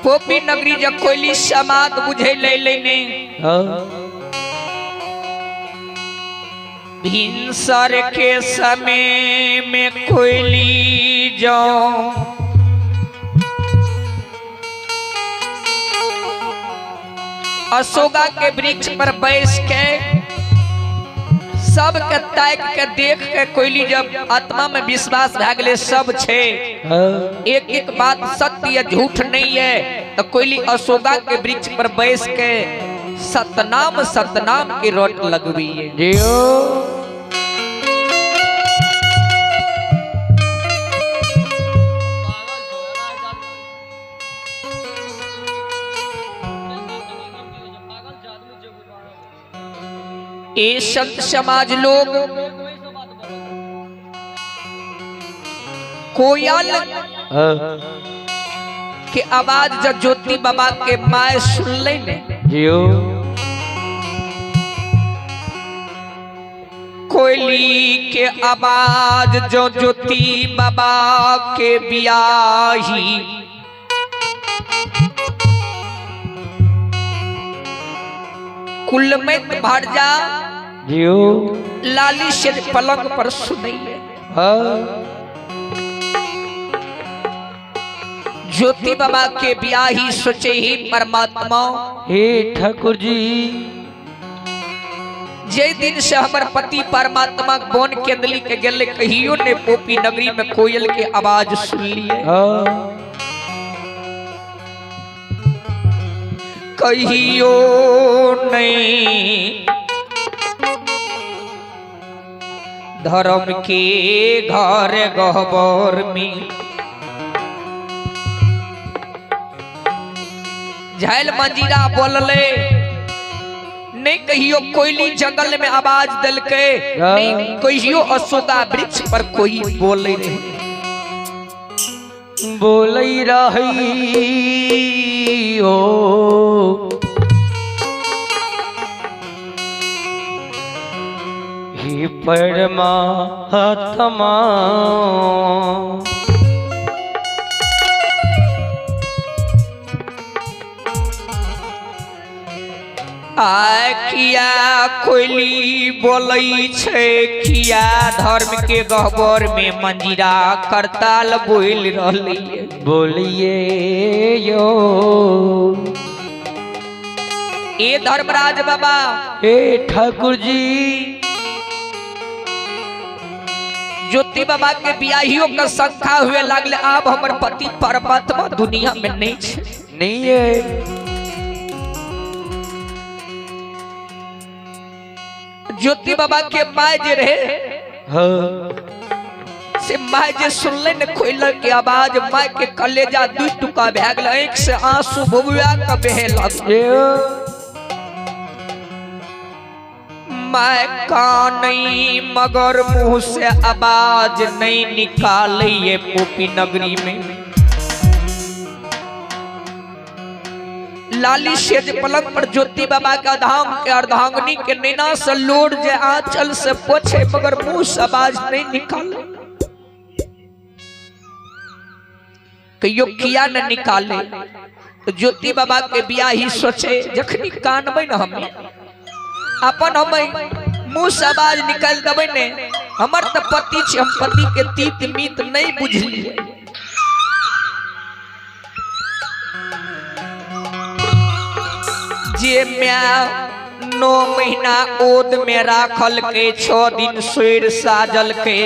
पोपी नगरी जब कोयली समात बुझे ले लेने भिनसर के समय में कोयली जाओ अशोका के वृक्ष पर बैस के सब के ताक के देख के कोयली जब आत्मा में विश्वास भा गए सब छे एक एक बात सत्य या झूठ नहीं है तो कोयली अशोका के वृक्ष पर बैस के सतनाम की रोट लगवी है। ये संत समाज लोग कोयल के आवाज जब ज्योति बाबा के माए सुन ले कोयली के आवाज जो ज्योति बाबा के बियाही कुल में भर जा लाली से पलंग पर सुनैले ज्योति बाबा के ब्याही सोचे ही परमात्मा हे ठाकुर जी जे दिन से हमर पति परमात्मा बोन केंदली के गेले कहियो ने पोपी नगरी में कोयल के आवाज सुन लिए कहियो नहीं धर्म के घर गहबर में झैल मंजीरा बोलले नहीं कहियो कोयली जंगल में आवाज दिल के नहीं कहियो अशोका वृक्ष पर कोई बोले नहीं बोलई रही हो हे परमात्मा किया कोयली बोलई छे किया धर्म के गहबर में मंजीरा करताल बोल रहली बोलिए यो ए धर्मराज बाबा ए ठाकुर जी ज्योति बाबा के बियाहियों का संख्या हुए लगले अब हमर पति परमात्मा दुनिया में नहीं है ज्योति बाबा के माय जे रहे से माय जे सुनले ने कोयला के आवाज माय के कलेजा दू टुका भे गेल आंख से आंसू बबुआ का बहे लगे माय कानई मगर मुंह से आवाज नहीं निकाले ये पोपी नगरी में लाली शेज पलंग पर ज्योति बाबा का धाम के अर्धांगनी के नैना से लोड जे आंचल से पोछे मगर मुंह से आवाज नहीं निकाले कहियो किया न निकाले तो ज्योति बाबा के बियाही सोचे जखनी कानबे न हम अपन हम मुंह से आवाज निकाल देबे ने हमर त पति छ हम पति के तीत मीत नहीं बुझलिए जे मैं 9 महीना ओद में राखल के 6 दिन सोर साजल के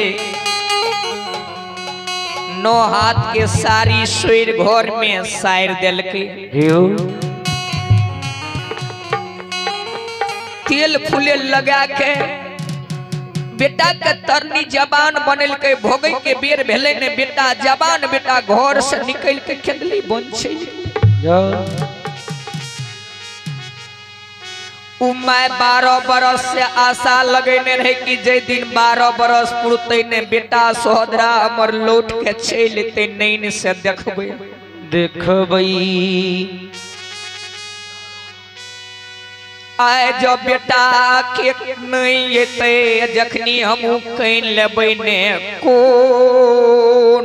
9 हाथ के सारी सोर घर में सार दिल के तेल फूले लगा के बेटा के तरनी जबान बनल के भोगे के बेर भेले ने बेटा जबान बेटा घर से निकल के केंदली बन छै मैं 12 बरस से आशा लगेने रहे कि जे दिन 12 बरस पुरते ने बेटा सोहदरा हमर लौट के चलते नैन से देखबे आए जो बेटा के नहीं एते जखनी हम कह लेबै ने को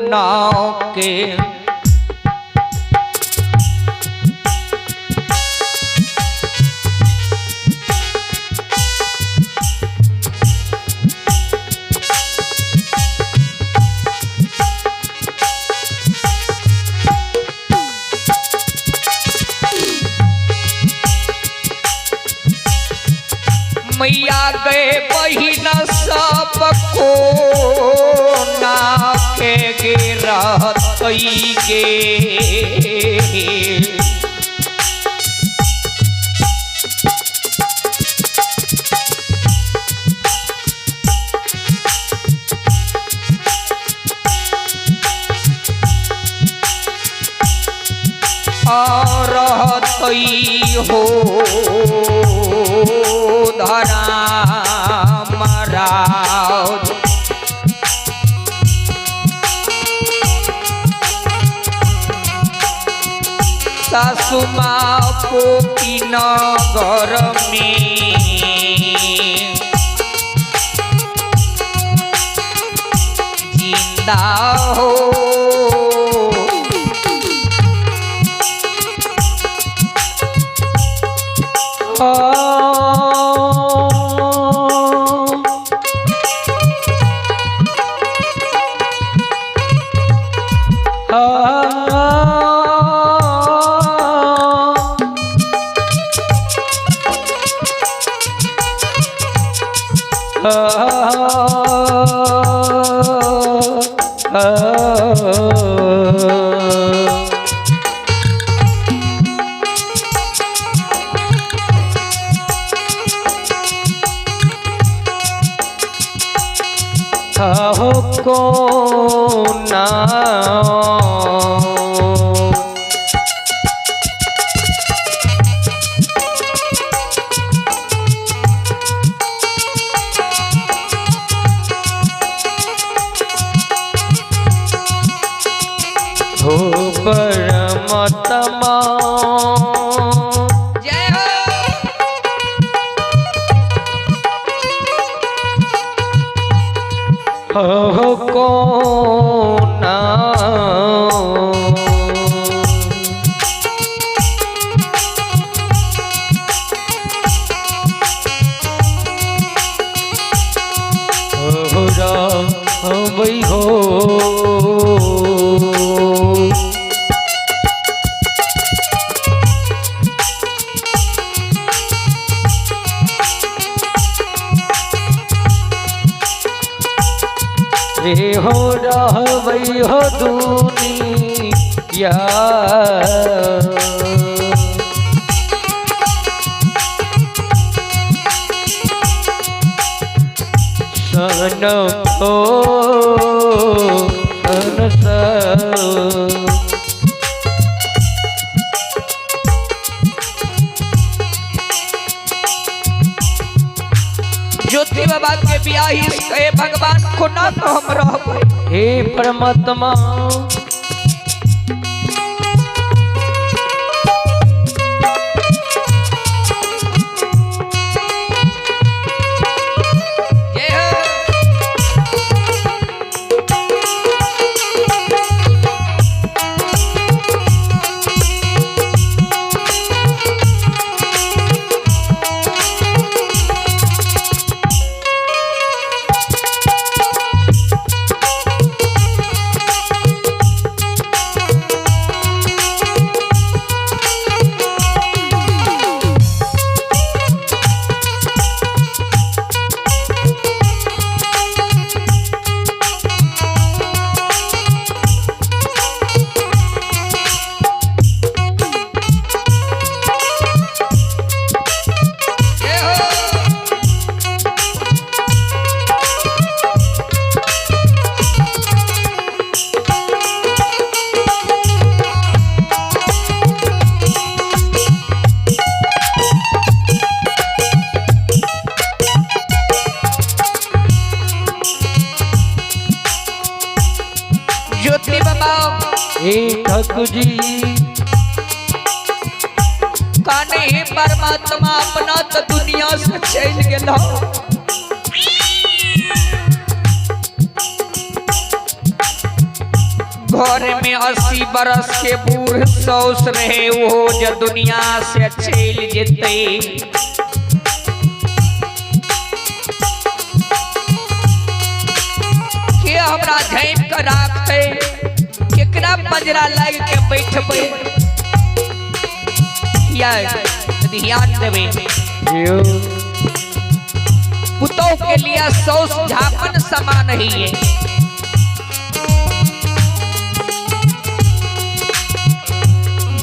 नाव के लागे बहिन सब को ना के गिरत गे हो धरा मराव सासु माँ पोकी नगर में जिंदा हो हो को ना हो परमात्मा हो को ना हो राम वही हो रे हो रहवई हो दुनिया सन हो सन ज्योति बाबा के बियाही के भगवान को ना तो हम रहबै हे परमात्मा ज्योति बाबा हे ठाकुर जी काने हे परमात्मा अपना तो दुनिया से चल गेला घर में 80 बरस के बूढ़ सौस रहे वो जो दुनिया से चल जेते हमरा झाँप कर राखते केकरा पंजरा लग के बैठबे या ध्यान देवे पुतों के लिए सौस झापन समान ही है।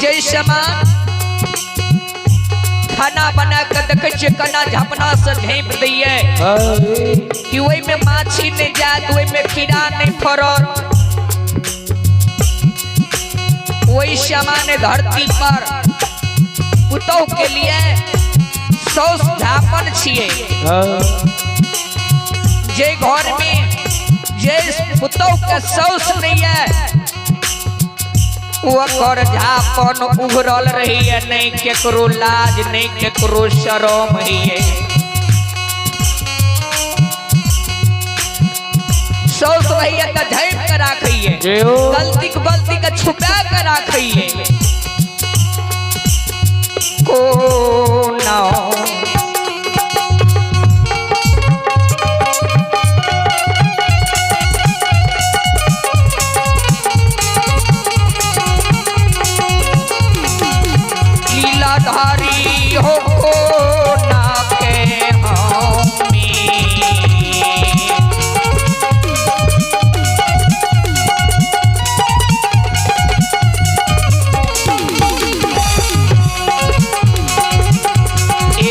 जय समान खाना बना कर देखे कना झापना से झाँप दिए कि वही में माछी नहीं जात, वही में कीड़ा नहीं फरल। वही समान धरती पर पुतों के लिए सौस झापन छिए। जे घर में जे पुतों के सौस नहीं है वो कर झापन उभरल रही है, नहीं केकरो लाज नहीं केकरो शरम है। सौस भैया का झाँप कर राखी है, गलती का छुपा कर राखी है। को ना लीलाधारी हो को ना के हमी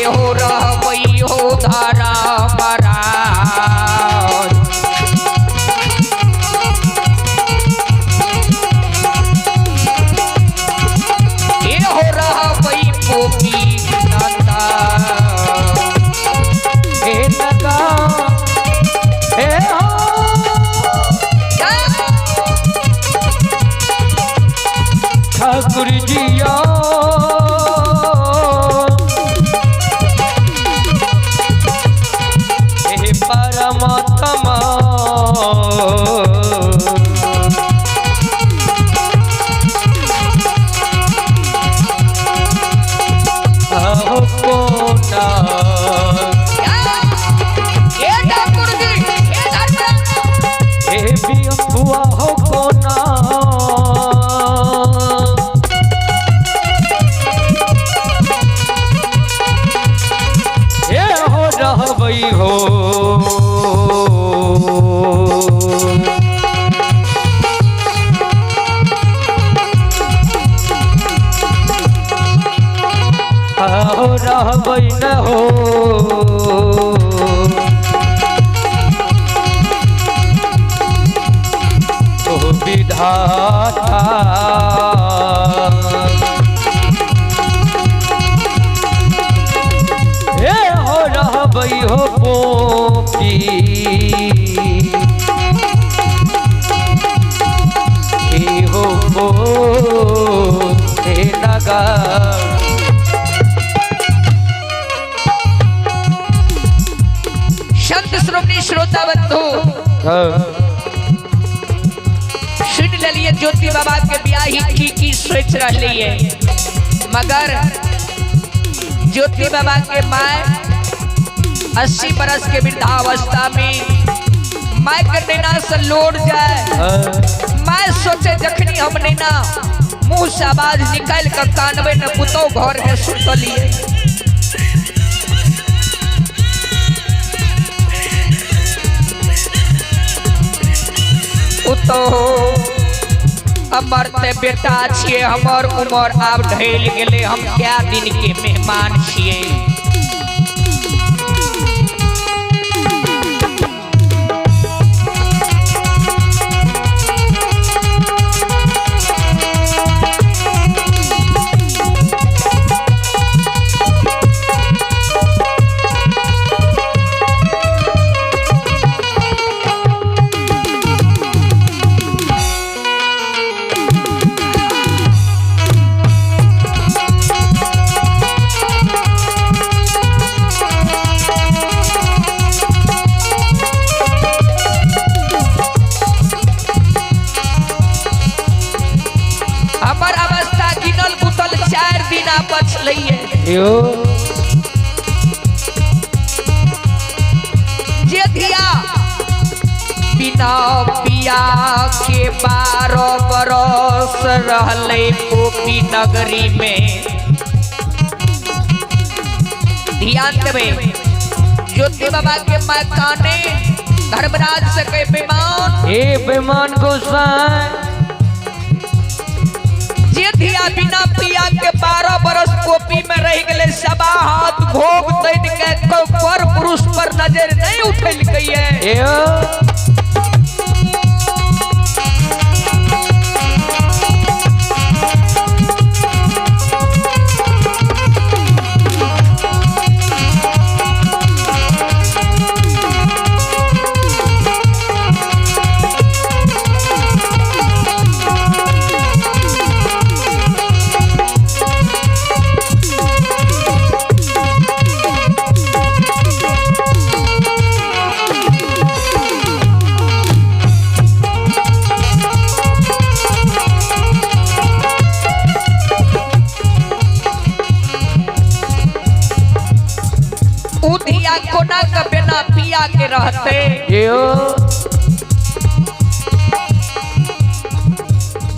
हो रहबई हो धारा मरा ये हो रहबई पोपी नंदा हे नगा हे हो ठाकुर जिया परमात्मा हो कोना ये ठाकुर जी ये भी हुआ हो कोना ये हो रहबई हो रहबई न हो तो विधाता हे हो रहबई हो पोपी हे हो हे नगा श्रोमणी श्रोता बंधु सुन लिये ज्योति बाबा के ब्याही की सोच रही है, मगर ज्योति बाबा के माय 80 बरस के वृद्धावस्था में माय के नैना से लौट जाए। माय सोचे जखनी हम नैना मुंह से आवाज निकाल कर कानवे न पुतों घर में सुतलिए। तो अमर ते बेटा छिए, हमर उमर आब ढल गेले, हम क्या दिन के मेहमान छिए। जे धिया बिना पिया के 12 बरस रहले पोपी नगरी में। ध्यान देवे ज्योति बाबा के मकाने धर्मराज से कहे बेमान हे बेमान गोसाई जे धिया बिना पिया के 12 बरस कोपी में रह गए सबा हाथ भोग तैन के पर पुरुष पर नजर नहीं उठल गई है कोना का बिना पिया के रहते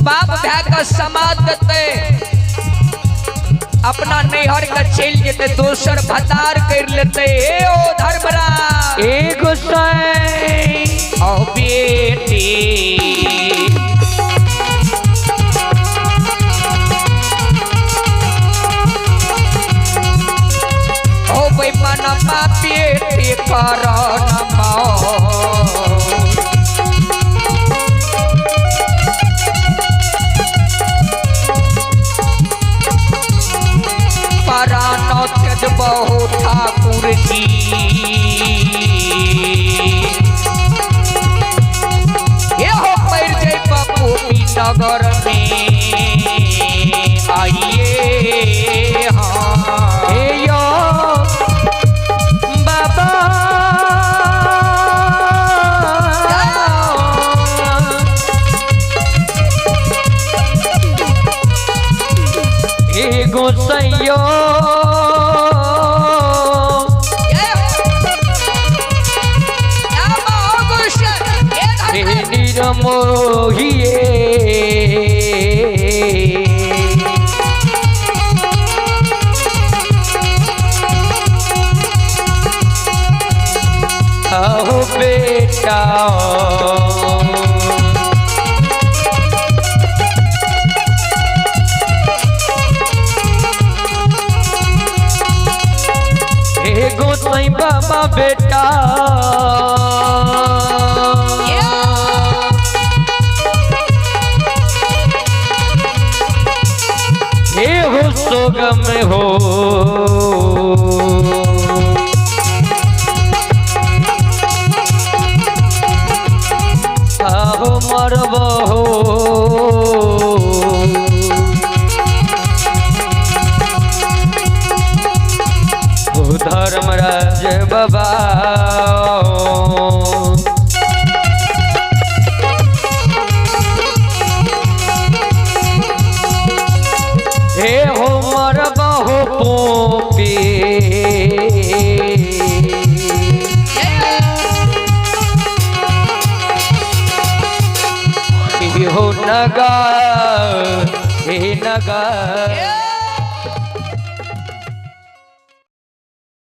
बाप भै का समाज देते अपना नैहर का चल जेते दोसर भतार कर लेते ओ धर्मराज ए गोसाई ओ बेटी मनमा पेटी करमा परानो तेज बहु ठाकुर जी ये हो पैर जय बापू नगर में आइए हाँ यो गोसैयो निरमोहिए आओ बेटा गोसाई बाबा बेटा हे हो सोगम हो आओ मरब हो धर्मराज बाबा हे हो मरब हो पोपी हो नगा हे नगा